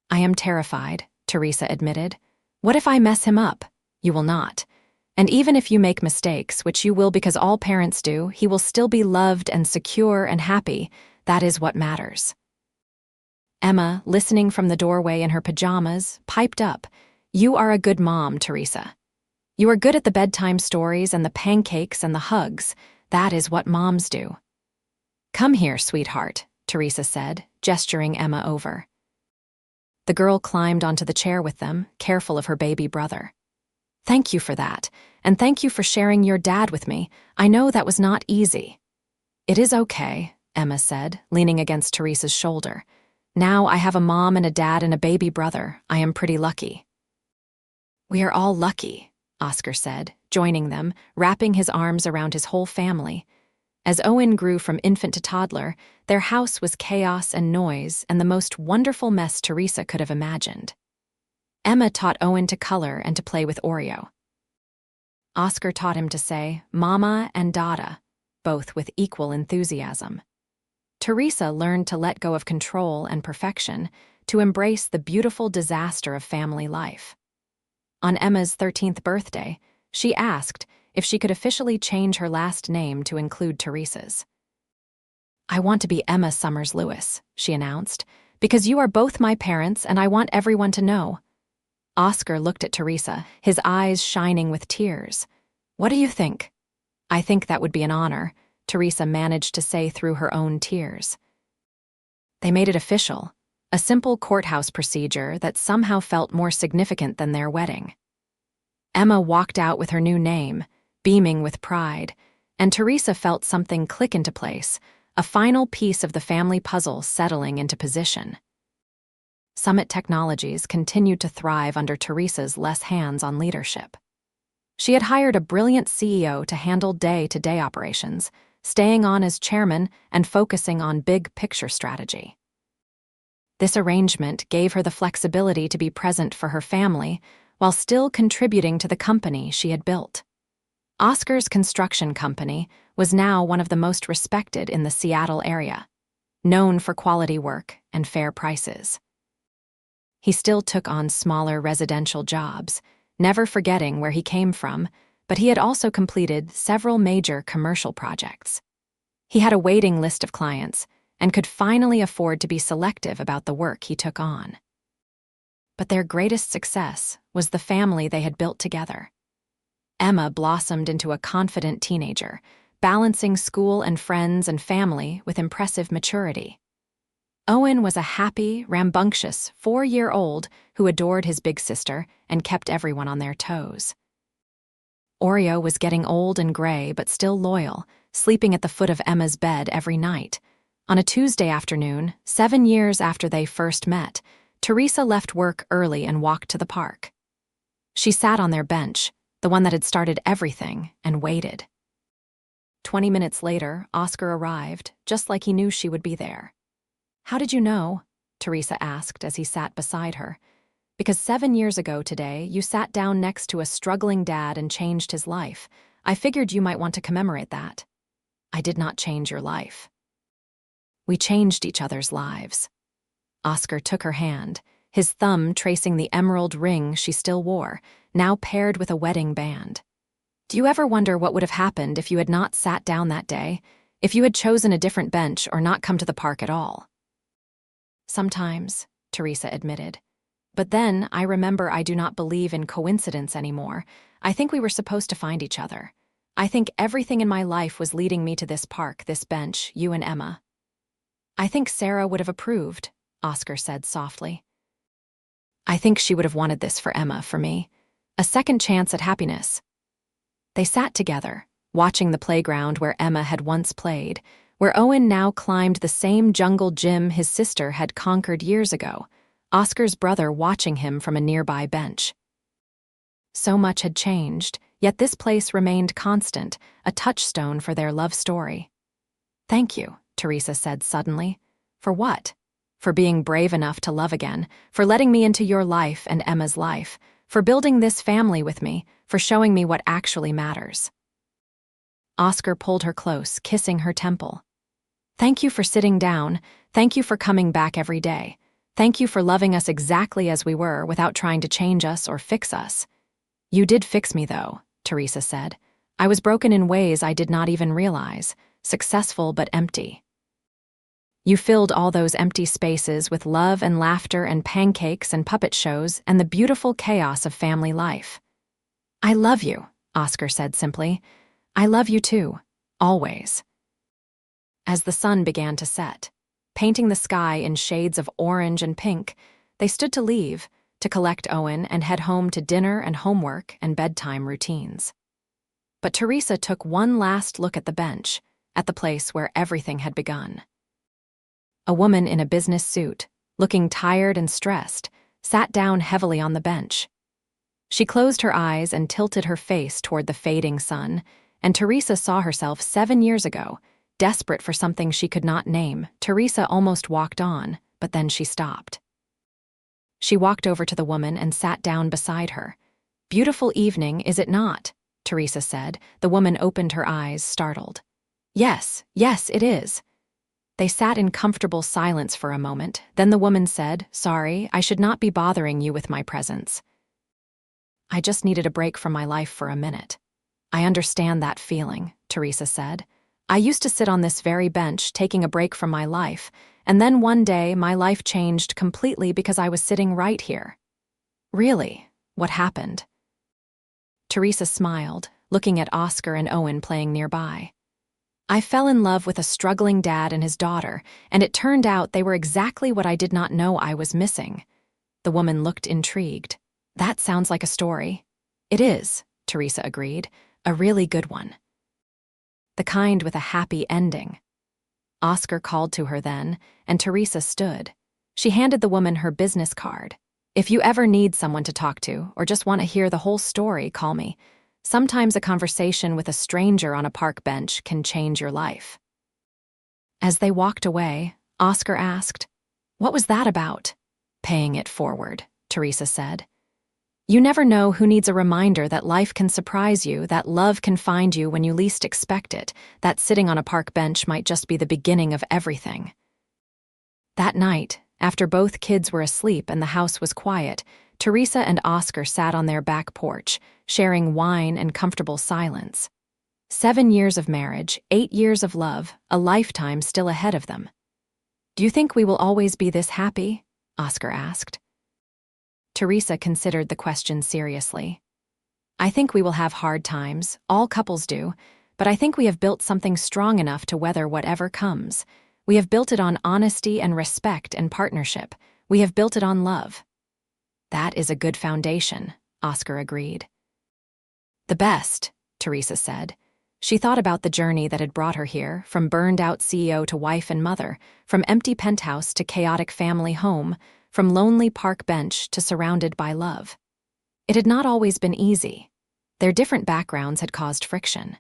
I am terrified, Teresa admitted. What if I mess him up? You will not. And even if you make mistakes, which you will because all parents do, he will still be loved and secure and happy. That is what matters. Emma, listening from the doorway in her pajamas, piped up, You are a good mom, Teresa. You are good at the bedtime stories and the pancakes and the hugs. That is what moms do. Come here, sweetheart, Teresa said, gesturing Emma over. The girl climbed onto the chair with them, careful of her baby brother. Thank you for that, and thank you for sharing your dad with me. I know that was not easy. It is okay, Emma said, leaning against Teresa's shoulder. Now I have a mom and a dad and a baby brother. I am pretty lucky. We are all lucky, Oscar said, joining them, wrapping his arms around his whole family. As Owen grew from infant to toddler, their house was chaos and noise and the most wonderful mess Teresa could have imagined. Emma taught Owen to color and to play with Oreo. Oscar taught him to say Mama and Dada, both with equal enthusiasm. Teresa learned to let go of control and perfection, to embrace the beautiful disaster of family life. On Emma's 13th birthday, she asked if she could officially change her last name to include Teresa's. I want to be Emma Summers Lewis, she announced, because you are both my parents and I want everyone to know. Oscar looked at Teresa, his eyes shining with tears. What do you think? I think that would be an honor, Teresa managed to say through her own tears. They made it official, a simple courthouse procedure that somehow felt more significant than their wedding. Emma walked out with her new name, beaming with pride, and Teresa felt something click into place, a final piece of the family puzzle settling into position. Summit Technologies continued to thrive under Teresa's less hands-on leadership. She had hired a brilliant CEO to handle day-to-day operations, staying on as chairman and focusing on big-picture strategy. This arrangement gave her the flexibility to be present for her family while still contributing to the company she had built. Oscar's construction company was now one of the most respected in the Seattle area, known for quality work and fair prices. He still took on smaller residential jobs, never forgetting where he came from, but he had also completed several major commercial projects. He had a waiting list of clients and could finally afford to be selective about the work he took on. But their greatest success was the family they had built together. Emma blossomed into a confident teenager, balancing school and friends and family with impressive maturity. Owen was a happy, rambunctious 4-year-old who adored his big sister and kept everyone on their toes. Oreo was getting old and gray but still loyal, sleeping at the foot of Emma's bed every night. On a Tuesday afternoon, 7 years after they first met, Teresa left work early and walked to the park. She sat on their bench, the one that had started everything, and waited. 20 minutes later, Oscar arrived, just like he knew she would be there. How did you know? Teresa asked as he sat beside her. Because 7 years ago today, you sat down next to a struggling dad and changed his life. I figured you might want to commemorate that. I did not change your life. We changed each other's lives. Oscar took her hand, his thumb tracing the emerald ring she still wore, now paired with a wedding band. Do you ever wonder what would have happened if you had not sat down that day, if you had chosen a different bench or not come to the park at all? Sometimes, Teresa admitted. But then I remember I do not believe in coincidence anymore. I think we were supposed to find each other. I think everything in my life was leading me to this park, this bench, you and Emma. I think Sarah would have approved, Oscar said softly. I think she would have wanted this for Emma, for me. A second chance at happiness. They sat together, watching the playground where Emma had once played, where Owen now climbed the same jungle gym his sister had conquered years ago, Oscar's brother watching him from a nearby bench. So much had changed, yet this place remained constant, a touchstone for their love story. Thank you, Teresa said suddenly. For what? For being brave enough to love again, for letting me into your life and Emma's life, for building this family with me, for showing me what actually matters. Oscar pulled her close, kissing her temple. Thank you for sitting down. Thank you for coming back every day. Thank you for loving us exactly as we were without trying to change us or fix us. You did fix me, though, Teresa said. I was broken in ways I did not even realize, successful but empty. You filled all those empty spaces with love and laughter and pancakes and puppet shows and the beautiful chaos of family life. I love you, Oscar said simply. I love you too, always. As the sun began to set, painting the sky in shades of orange and pink, they stood to leave, to collect Owen and head home to dinner and homework and bedtime routines. But Teresa took one last look at the bench, at the place where everything had begun. A woman in a business suit, looking tired and stressed, sat down heavily on the bench. She closed her eyes and tilted her face toward the fading sun, and Teresa saw herself 7 years ago. Desperate for something she could not name, Teresa almost walked on, but then she stopped. She walked over to the woman and sat down beside her. Beautiful evening, is it not? Teresa said. The woman opened her eyes, startled. Yes, it is. They sat in comfortable silence for a moment, then the woman said, Sorry, I should not be bothering you with my presence. I just needed a break from my life for a minute. I understand that feeling, Teresa said. I used to sit on this very bench, taking a break from my life, and then one day my life changed completely because I was sitting right here. Really? What happened? Teresa smiled, looking at Oscar and Owen playing nearby. I fell in love with a struggling dad and his daughter, and it turned out they were exactly what I did not know I was missing. The woman looked intrigued. That sounds like a story. It is, Teresa agreed, a really good one. The kind with a happy ending. Oscar called to her then, and Teresa stood. She handed the woman her business card. If you ever need someone to talk to, or just want to hear the whole story, call me. Sometimes a conversation with a stranger on a park bench can change your life. As they walked away, Oscar asked, What was that about? Paying it forward, Teresa said. You never know who needs a reminder that life can surprise you, that love can find you when you least expect it, that sitting on a park bench might just be the beginning of everything. That night, after both kids were asleep and the house was quiet, Teresa and Oscar sat on their back porch, sharing wine and comfortable silence. 7 years of marriage, 8 years of love, a lifetime still ahead of them. Do you think we will always be this happy? Oscar asked. Teresa considered the question seriously. I think we will have hard times, all couples do, but I think we have built something strong enough to weather whatever comes. We have built it on honesty and respect and partnership. We have built it on love. That is a good foundation, Oscar agreed. The best, Teresa said. She thought about the journey that had brought her here, from burned-out CEO to wife and mother, from empty penthouse to chaotic family home, from lonely park bench to surrounded by love. It had not always been easy. Their different backgrounds had caused friction.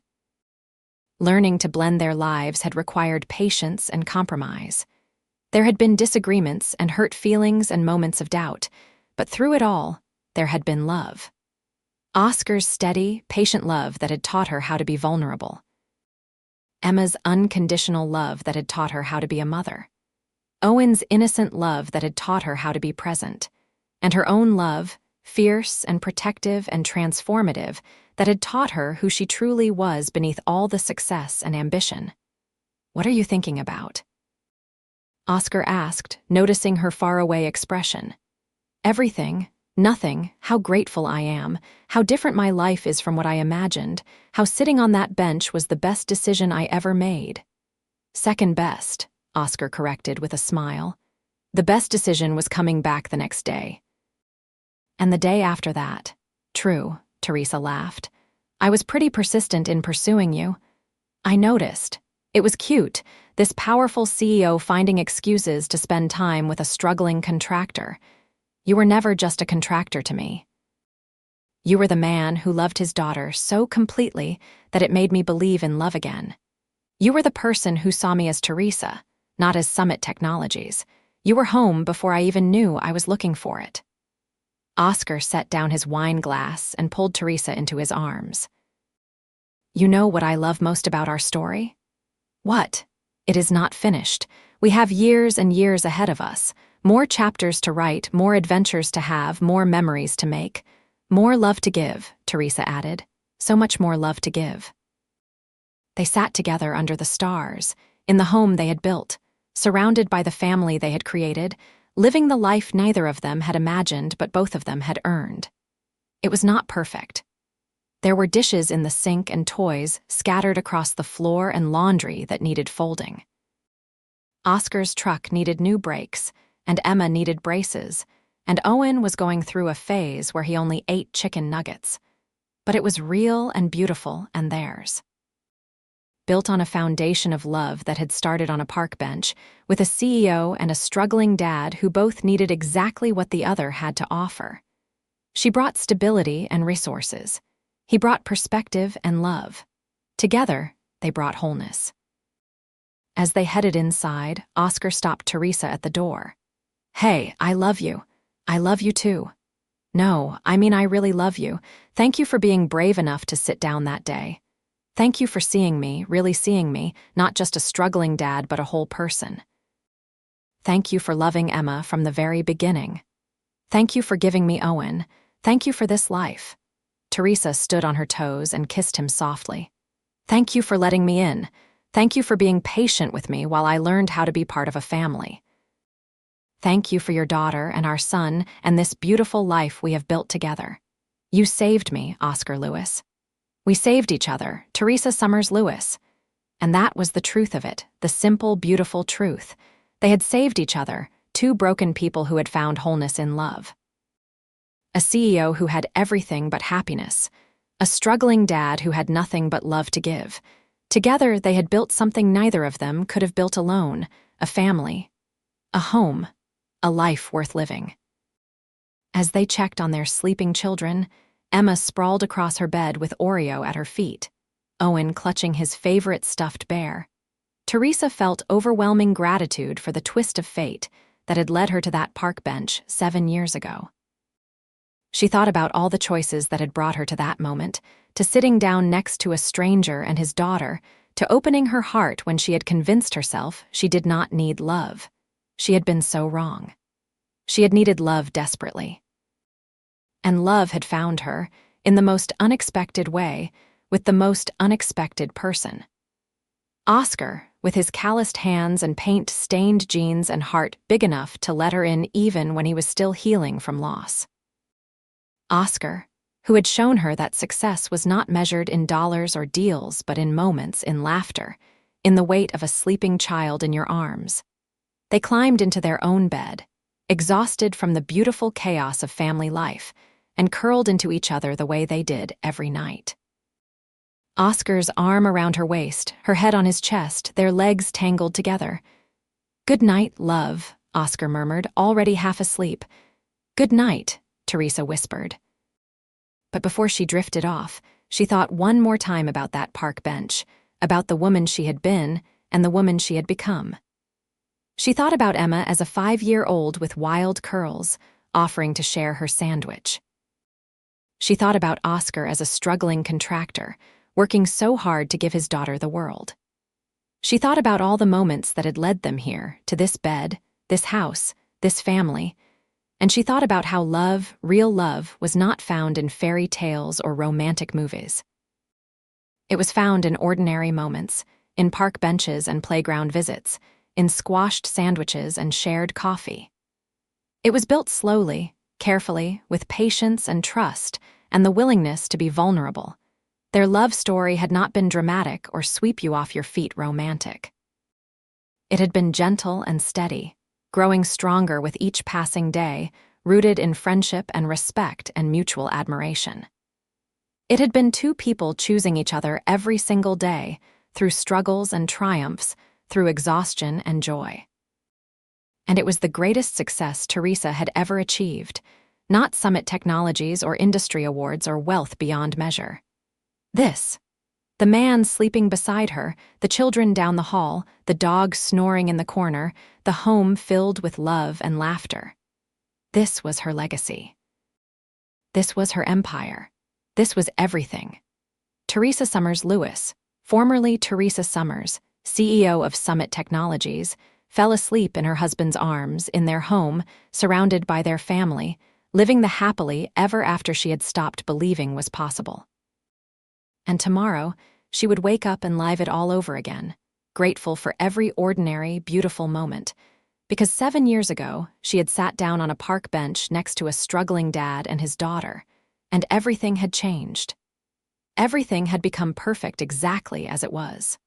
Learning to blend their lives had required patience and compromise. There had been disagreements and hurt feelings and moments of doubt, but through it all, there had been love. Oscar's steady, patient love that had taught her how to be vulnerable. Emma's unconditional love that had taught her how to be a mother. Owen's innocent love that had taught her how to be present. and her own love, fierce and protective and transformative, that had taught her who she truly was beneath all the success and ambition. "What are you thinking about?" Oscar asked, noticing her faraway expression. "Everything. Nothing. How grateful I am. How different my life is from what I imagined. How sitting on that bench was the best decision I ever made." "Second best," Oscar corrected with a smile. "The best decision was coming back the next day." "And the day after that." "True," Teresa laughed. "I was pretty persistent in pursuing you. I noticed. It was cute, this powerful CEO finding excuses to spend time with a struggling contractor. You were never just a contractor to me. You were the man who loved his daughter so completely that it made me believe in love again. You were the person who saw me as Teresa, not as Summit Technologies. You were home before I even knew I was looking for it." Oscar set down his wine glass and pulled Teresa into his arms. "You know what I love most about our story?" "What?" "It is not finished. We have years and years ahead of us. More chapters to write, more adventures to have, more memories to make. More love to give," Teresa added. "So much more love to give." They sat together under the stars, in the home they had built, surrounded by the family they had created, living the life neither of them had imagined but both of them had earned. It was not perfect. There were dishes in the sink and toys scattered across the floor and laundry that needed folding. Oscar's truck needed new brakes, and Emma needed braces, and Owen was going through a phase where he only ate chicken nuggets. But it was real and beautiful and theirs. Built on a foundation of love that had started on a park bench, with a CEO and a struggling dad who both needed exactly what the other had to offer. She brought stability and resources. He brought perspective and love. Together, they brought wholeness. As they headed inside, Oscar stopped Teresa at the door. "Hey, I love you. I love you too." "No, I mean I really love you. Thank you for being brave enough to sit down that day. Thank you for seeing me, really seeing me, not just a struggling dad but a whole person. Thank you for loving Emma from the very beginning. Thank you for giving me Owen. Thank you for this life." Teresa stood on her toes and kissed him softly. "Thank you for letting me in. Thank you for being patient with me while I learned how to be part of a family. Thank you for your daughter and our son and this beautiful life we have built together. You saved me, Oscar Lewis. We saved each other, Teresa Summers Lewis. And that was the truth of it, the simple, beautiful truth. They had saved each other, two broken people who had found wholeness in love. A CEO who had everything but happiness. A struggling dad who had nothing but love to give. Together, they had built something neither of them could have built alone, a family, a home, a life worth living. As they checked on their sleeping children, Emma sprawled across her bed with Oreo at her feet, Owen clutching his favorite stuffed bear. Teresa felt overwhelming gratitude for the twist of fate that had led her to that park bench 7 years ago. She thought about all the choices that had brought her to that moment, to sitting down next to a stranger and his daughter, to opening her heart when she had convinced herself she did not need love. She had been so wrong. She had needed love desperately. And love had found her, in the most unexpected way, with the most unexpected person. Oscar, with his calloused hands and paint-stained jeans and heart big enough to let her in even when he was still healing from loss. Oscar, who had shown her that success was not measured in dollars or deals but in moments, in laughter, in the weight of a sleeping child in your arms. They climbed into their own bed, exhausted from the beautiful chaos of family life, and curled into each other the way they did every night. Oscar's arm around her waist, her head on his chest, their legs tangled together. "Good night, love," Oscar murmured, already half asleep. "Good night," Teresa whispered. But before she drifted off, she thought one more time about that park bench, about the woman she had been and the woman she had become. She thought about Emma as a 5-year-old with wild curls, offering to share her sandwich. She thought about Oscar as a struggling contractor, working so hard to give his daughter the world. She thought about all the moments that had led them here, to this bed, this house, this family. And she thought about how love, real love, was not found in fairy tales or romantic movies. It was found in ordinary moments, in park benches and playground visits, in squashed sandwiches and shared coffee. It was built slowly, carefully, with patience and trust, and the willingness to be vulnerable. Their love story had not been dramatic or sweep you off your feet romantic. It had been gentle and steady, growing stronger with each passing day, rooted in friendship and respect and mutual admiration. It had been two people choosing each other every single day, through struggles and triumphs, through exhaustion and joy. And it was the greatest success Teresa had ever achieved, not summit technologies or industry awards or wealth beyond measure. This, the man sleeping beside her, the children down the hall, the dog snoring in the corner, the home filled with love and laughter. This was her legacy. This was her empire. This was everything. Teresa Summers Lewis, formerly Teresa Summers, CEO of Summit Technologies, fell asleep in her husband's arms in their home, surrounded by their family, living the happily ever after she had stopped believing was possible. And tomorrow, she would wake up and live it all over again, grateful for every ordinary, beautiful moment, because 7 years ago, she had sat down on a park bench next to a struggling dad and his daughter, and everything had changed. Everything had become perfect exactly as it was.